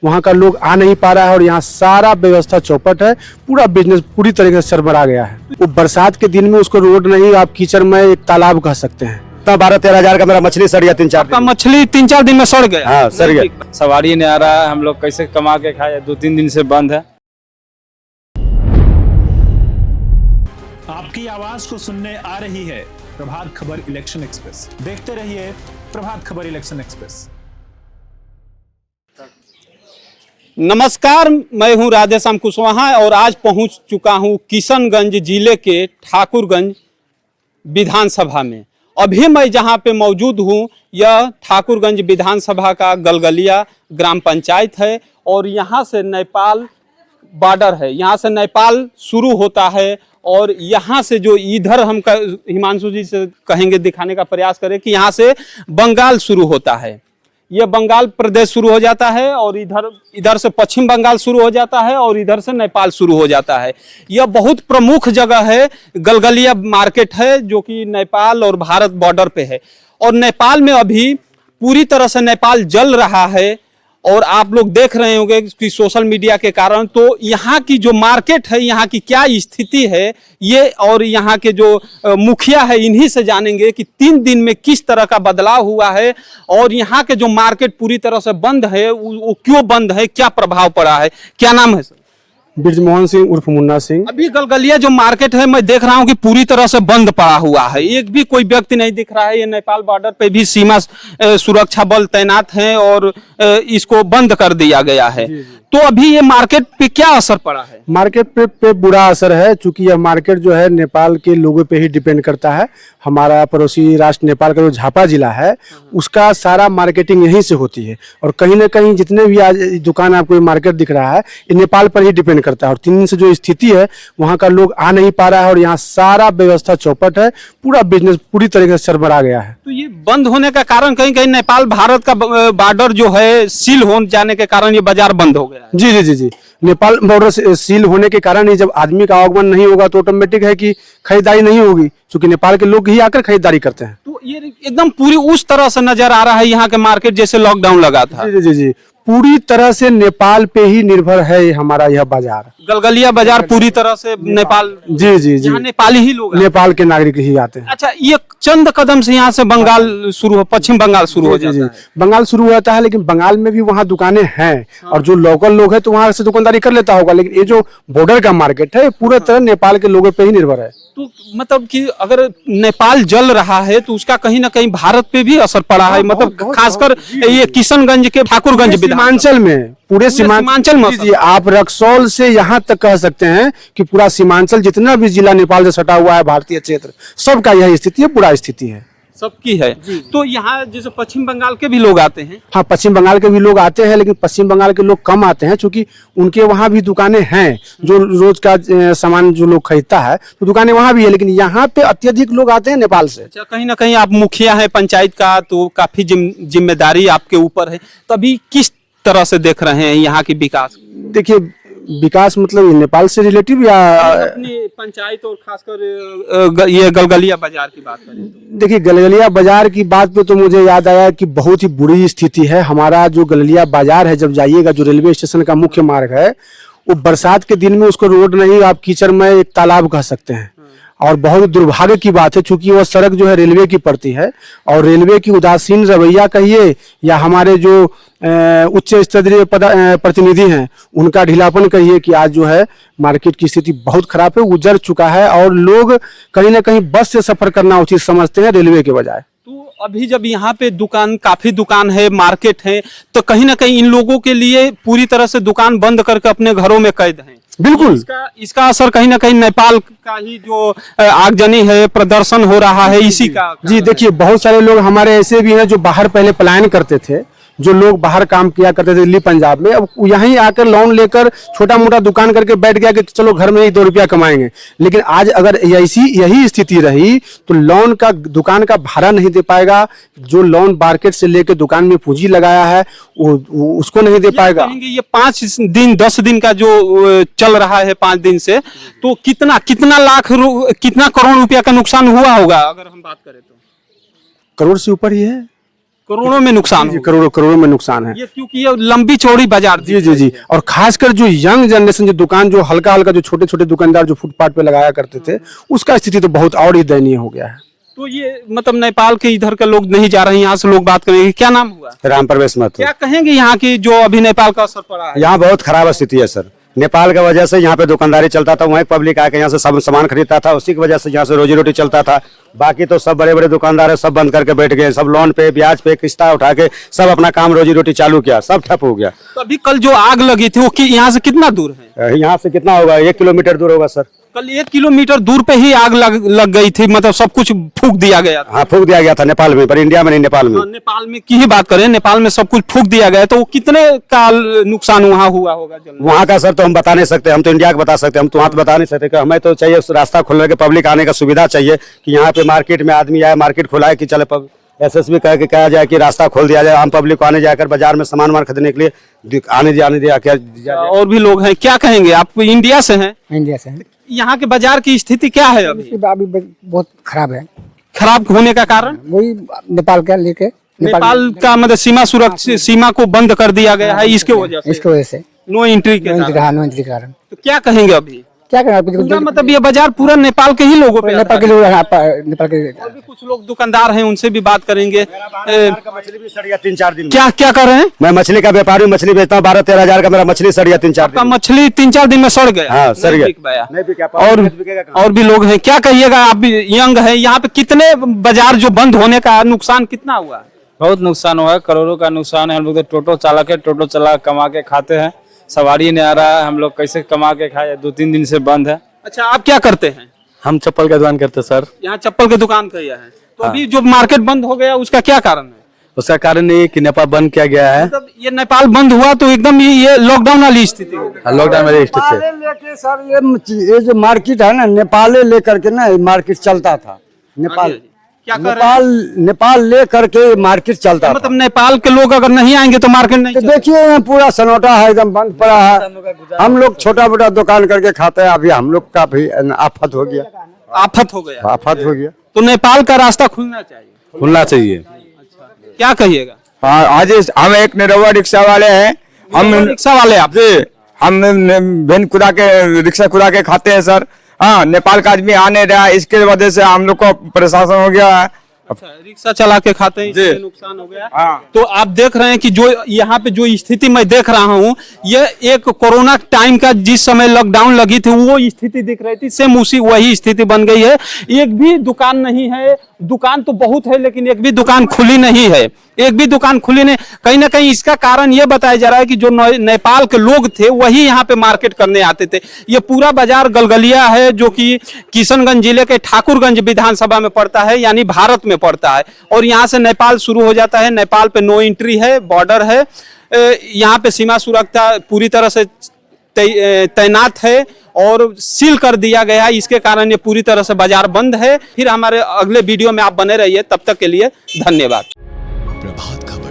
वहाँ का लोग आ नहीं पा रहा है और यहाँ सारा व्यवस्था चौपट है, पूरा बिजनेस पूरी तरीके से सरबरा गया है। वो बरसात के दिन में उसको रोड नहीं, आप कीचड़ में एक तालाब कह सकते हैं। 12-13 हजार का मेरा मछली सड़ गया 3-4 दिन। मछली 3-4 दिन में सड़ गया। हाँ सड़ गया। सवारी नहीं आ रहा है, हम लोग कैसे कमा के खाए, 2-3 दिन से बंद है। आपकी आवाज को सुनने आ रही है प्रभात खबर इलेक्शन एक्सप्रेस। देखते रहिए प्रभात खबर इलेक्शन एक्सप्रेस। नमस्कार, मैं हूं राधेश्याम कुशवाहा और आज पहुंच चुका हूं किशनगंज जिले के ठाकुरगंज विधानसभा में। अभी मैं जहां पे मौजूद हूं यह ठाकुरगंज विधानसभा का गलगलिया ग्राम पंचायत है और यहां से नेपाल बॉर्डर है। यहां से नेपाल शुरू होता है और यहाँ से जो इधर हम हिमांशु जी से कहेंगे, दिखाने का प्रयास करें कि यहाँ से बंगाल शुरू होता है। यह बंगाल प्रदेश शुरू हो जाता है और इधर से पश्चिम बंगाल शुरू हो जाता है और इधर से नेपाल शुरू हो जाता है। यह बहुत प्रमुख जगह है, गलगलिया मार्केट है जो कि नेपाल और भारत बॉर्डर पे है। और नेपाल में अभी पूरी तरह से नेपाल जल रहा है और आप लोग देख रहे होंगे कि सोशल मीडिया के कारण। तो यहाँ की जो मार्केट है, यहाँ की क्या स्थिति है ये, और यहाँ के जो मुखिया है इन्हीं से जानेंगे कि 3 दिन में किस तरह का बदलाव हुआ है और यहाँ के जो मार्केट पूरी तरह से बंद है वो क्यों बंद है, क्या प्रभाव पड़ा है। क्या नाम है सर? ब्रिजमोहन सिंह उर्फ मुन्ना सिंह। अभी गलगलिया जो मार्केट है मैं देख रहा हूँ कि पूरी तरह से बंद पड़ा हुआ है, एक भी कोई व्यक्ति नहीं दिख रहा है। ये नेपाल बॉर्डर पे भी सीमा सुरक्षा बल तैनात हैं और इसको बंद कर दिया गया है। तो अभी ये मार्केट पे क्या असर पड़ा है? मार्केट पे बुरा असर है, चूंकि यह मार्केट जो है नेपाल के लोगों पे ही डिपेंड करता है। हमारा पड़ोसी राष्ट्र नेपाल का जो झापा जिला है उसका सारा मार्केटिंग यहीं से होती है और कहीं ना कहीं जितने भी आज दुकान आपको मार्केट दिख रहा है ये नेपाल पर ही डिपेंड करता है। और 3 दिन से जो स्थिति है वहाँ का लोग आ नहीं पा रहा है और यहाँ सारा व्यवस्था चौपट है, पूरा बिजनेस पूरी तरीके से सरबरा गया है। तो ये बंद होने का कारण कहीं कहीं नेपाल भारत का बॉर्डर जो है सील हो जाने के कारण ये बाजार बंद हो गया। जी जी जी जी, नेपाल बॉर्डर सील होने के कारण ही जब आदमी का आवागमन नहीं होगा तो ऑटोमेटिक है कि खरीदारी नहीं होगी, क्योंकि नेपाल के लोग ही आकर खरीदारी करते हैं। तो ये एकदम पूरी उस तरह से नजर आ रहा है यहाँ के मार्केट जैसे लॉकडाउन लगा था। जी जी जी, पूरी तरह से नेपाल पे ही निर्भर है हमारा यह बाजार। गलगलिया बाजार पूरी तरह से नेपाल। जी जी जी, नेपाली ही लोग, नेपाल के नागरिक ही आते हैं। अच्छा, ये चंद कदम से यहाँ से बंगाल शुरू हो, पश्चिम बंगाल शुरू हो जाता है। बंगाल शुरू होता है, लेकिन बंगाल में भी वहाँ दुकानें हैं और जो लोकल लोग हैं तो वहाँ से दुकानदारी कर लेता होगा, लेकिन ये जो बॉर्डर का मार्केट है पूरे तरह नेपाल के लोगों पे ही निर्भर है। तो मतलब कि अगर नेपाल जल रहा है तो उसका कहीं ना कहीं भारत पे भी असर पड़ा है, मतलब खासकर ये किशनगंज के ठाकुरगंज सीमांचल में, पूरे सीमांचल में। जी, आप रक्सौल से यहाँ तक कह सकते हैं कि पूरा सीमांचल जितना भी जिला नेपाल से सटा हुआ है भारतीय क्षेत्र, सबका यह स्थिति है, पूरा स्थिति है सबकी है। तो यहाँ जैसे पश्चिम बंगाल के भी लोग आते हैं। हाँ, पश्चिम बंगाल के भी लोग आते हैं, लेकिन पश्चिम बंगाल के लोग कम आते हैं क्योंकि उनके वहाँ भी दुकानें हैं, जो रोज का सामान जो लोग खरीदता है तो दुकानें वहाँ भी है, लेकिन यहाँ पे अत्यधिक लोग आते हैं नेपाल से। अच्छा, कहीं ना कहीं आप मुखिया है पंचायत का तो काफी जिम्मेदारी आपके ऊपर है, तभी किस तरह से देख रहे हैं यहाँ की विकास? देखिए, विकास मतलब नेपाल से रिलेटिव या अपनी पंचायत और खासकर ये गलगलिया बाजार की बात करें? देखिए, गलगलिया बाजार की बात पे तो मुझे याद आया कि बहुत ही बुरी स्थिति है। हमारा जो गलगलिया बाजार है, जब जाइएगा जो रेलवे स्टेशन का मुख्य मार्ग है, वो बरसात के दिन में उसको रोड नहीं, आप कीचड़ में एक तालाब कह सकते हैं। और बहुत दुर्भाग्य की बात है क्योंकि वह सड़क जो है रेलवे की पड़ती है और रेलवे की उदासीन रवैया कहिए या हमारे जो उच्च स्तरीय प्रतिनिधि हैं उनका ढीलापन कहिए कि आज जो है मार्केट की स्थिति बहुत खराब है, उजड़ चुका है और लोग कहीं ना कहीं बस से सफर करना उचित समझते हैं रेलवे के बजाय। तो अभी जब यहाँ पे काफी दुकान है, मार्केट है, तो कहीं ना कहीं इन लोगों के लिए पूरी तरह से दुकान बंद करके अपने घरों में कैद हैं। बिल्कुल, इसका असर कहीं ना कहीं नेपाल का ही जो आगजनी है, प्रदर्शन हो रहा है इसी का। जी देखिए, बहुत सारे लोग हमारे ऐसे भी हैं जो बाहर पहले पलायन करते थे, जो लोग बाहर काम किया करते थे दिल्ली पंजाब में, अब यहीं आकर लोन लेकर छोटा मोटा दुकान करके बैठ गया कि चलो घर में ही 2 रुपया कमाएंगे। लेकिन आज अगर यही स्थिति रही तो लोन का दुकान का भाड़ा नहीं दे पाएगा, जो लोन मार्केट से लेकर दुकान में पूंजी लगाया है वो उसको नहीं दे पाएगा। ये 5 दिन 10 दिन का जो चल रहा है 5 दिन से, तो कितना लाख कितना करोड़ रुपया का नुकसान हुआ होगा अगर हम बात करें तो? करोड़ से ऊपर ही है। करोड़ों में नुकसान जी, हो करोड़ों करोड़ों में नुकसान है। ये क्योंकि ये लंबी चौड़ी बाजार थी। जी जी जी। और खासकर जो यंग जनरेशन, जो दुकान, जो हल्का हल्का, जो छोटे छोटे दुकानदार जो फुटपाथ पे लगाया करते थे, उसका स्थिति तो बहुत और ही दयनीय हो गया है। तो ये मतलब नेपाल के इधर के लोग नहीं जा रहे हैं, यहाँ से लोग बात करेंगे। क्या नाम हुआ? राम प्रवेश महतो। क्या कहेंगे यहाँ की जो अभी नेपाल का असर पड़ा है? यहाँ बहुत खराब स्थिति है सर। नेपाल की वजह से यहाँ पे दुकानदारी चलता था, वहीं पब्लिक आके यहाँ से सब सामान खरीदता था, उसी की वजह से यहाँ से रोजी रोटी चलता था। बाकी तो सब बड़े बड़े दुकानदार है, सब बंद करके बैठ गए, सब लोन पे ब्याज पे किस्ता उठा के सब अपना काम रोजी रोटी चालू किया, सब ठप हो गया। तो अभी कल जो आग लगी थी वो यहाँ से कितना दूर है? यहाँ से कितना होगा? 1 किलोमीटर दूर होगा सर। कल 1 किलोमीटर दूर पे ही आग लग गई थी, मतलब सब कुछ फूक दिया गया था। हाँ, फूक दिया गया था नेपाल में, पर इंडिया में नहीं, नेपाल में। हाँ, नेपाल में की ही बात करें, नेपाल में सब कुछ फूक दिया गया, तो वो कितने का नुकसान वहाँ हुआ होगा? वहाँ का सर तो हम बता नहीं सकते, हम तो इंडिया का बता सकते हैं, हम तो वहाँ तो बता नहीं सकते। हमें तो चाहिए रास्ता खोलने के, पब्लिक आने का सुविधा चाहिए कि यहाँ पे मार्केट में आदमी आए, मार्केट खुलाए कि चले, एसएसबी कह के कहा जाए कि रास्ता खोल दिया जाए, आम पब्लिक को आने जाकर बाजार में सामान खरीदने के लिए आने दिया। और भी लोग हैं, क्या कहेंगे? आप इंडिया से हैं? इंडिया से हैं। यहाँ के बाजार की स्थिति क्या है अभी? अभी बहुत खराब है। खराब होने का कारण वही नेपाल का लेके नेपाल का मतलब सीमा सुरक्षा, सीमा को बंद कर दिया गया है, इसके वजह से, इसकी वजह से नो एंट्री के कारण। नो एंट्री के कारण तो क्या कहेंगे अभी? क्या करना? पूरा मतलब ये बाजार पूरा नेपाल के ही लोगों पे नेपाल के लोग, नेपाल के और भी कुछ लोग दुकानदार हैं, उनसे भी बात करेंगे। मछली भी सड़ गया 3-4 दिन में। क्या क्या कर रहे हैं? मैं मछली का व्यापारी हूँ, मछली बेचता हूँ। 12-13 हजार का मेरा मछली सड़ गया 3-4 आपका दिन। मछली 3-4 दिन में सड़ गया? हाँ, सड़ नहीं गया। बिक पाया। नहीं बिका। और भी लोग हैं, क्या कहिएगा? आप भी यंग है, यहाँ पे कितने बाजार जो बंद होने का नुकसान कितना हुआ? बहुत नुकसान हुआ है, करोड़ों का नुकसान है। हम लोग तो टोटो चालक है, टोटो चला कमा के खाते हैं, सवारी नहीं आ रहा है, हम लोग कैसे कमा के खाए? 2-3 दिन से बंद है। अच्छा, आप क्या करते हैं? हम चप्पल का दुकान करते सर। यहाँ चप्पल की दुकान किया है, तो अभी जो मार्केट बंद हो गया उसका क्या कारण है? उसका कारण ये कि नेपाल बंद किया गया है। मतलब ये नेपाल बंद हुआ तो एकदम ये लॉकडाउन वाली स्थिति हो गई। लॉकडाउन वाली स्थिति से लेके सर ये जो मार्केट है ना, नेपाले लेकर के ना मार्केट चलता था। नेपाल क्या कर रहे हैं? नेपाल ले करके मार्केट चलता था। मतलब नेपाल के लोग अगर नहीं आएंगे तो मार्केट नहीं तो चलेगा। देखिए यहाँ पूरा सन्नाटा है, एकदम बंद पड़ा है। हम लोग छोटा मोटा दुकान करके खाते हैं, अभी हम लोग का भी आफत हो गया। आफत हो गया। आफत हो गया। तो नेपाल का रास्ता खुलना चाहिए। खुलना चाहिए। क्या कहिएगा? हाँ, आज हम एक निरहुआ रिक्शा वाले हैं। हम रिक्शा वाले आप? जी, हम वैन खुदा के रिक्शा खुदा के खाते हैं सर। हाँ, नेपाल का आदमी आ नहीं रहा, इसके वजह से हम लोग को परेशान हो गया है। अच्छा, रिक्शा चला के खाते हैं, इससे नुकसान हो गया। तो आप देख रहे हैं कि जो यहाँ पे जो स्थिति मैं देख रहा हूँ, ये एक कोरोना टाइम का जिस समय लॉकडाउन लगी थी वो स्थिति दिख रही थी, सेम उसी वही स्थिति बन गई है। एक भी दुकान नहीं है, दुकान तो बहुत है लेकिन एक भी दुकान खुली नहीं है, एक भी दुकान खुली नहीं। कहीं ना कहीं इसका कारण ये बताया जा रहा है कि जो नेपाल के लोग थे वही यहाँ पे मार्केट करने आते थे। ये पूरा बाजार गलगलिया है जो कि किशनगंज जिले के ठाकुरगंज विधानसभा में पड़ता है, यानी भारत में पड़ता है। और यहाँ से नेपाल शुरू हो जाता है। नेपाल पे नो एंट्री है, बॉर्डर है। यहाँ पे सीमा सुरक्षा पूरी तरह से तैनात है और सील कर दिया गया है। इसके कारण ये पूरी तरह से बाजार बंद है। फिर हमारे अगले वीडियो में आप बने रहिए, तब तक के लिए धन्यवाद। प्रभात खबर।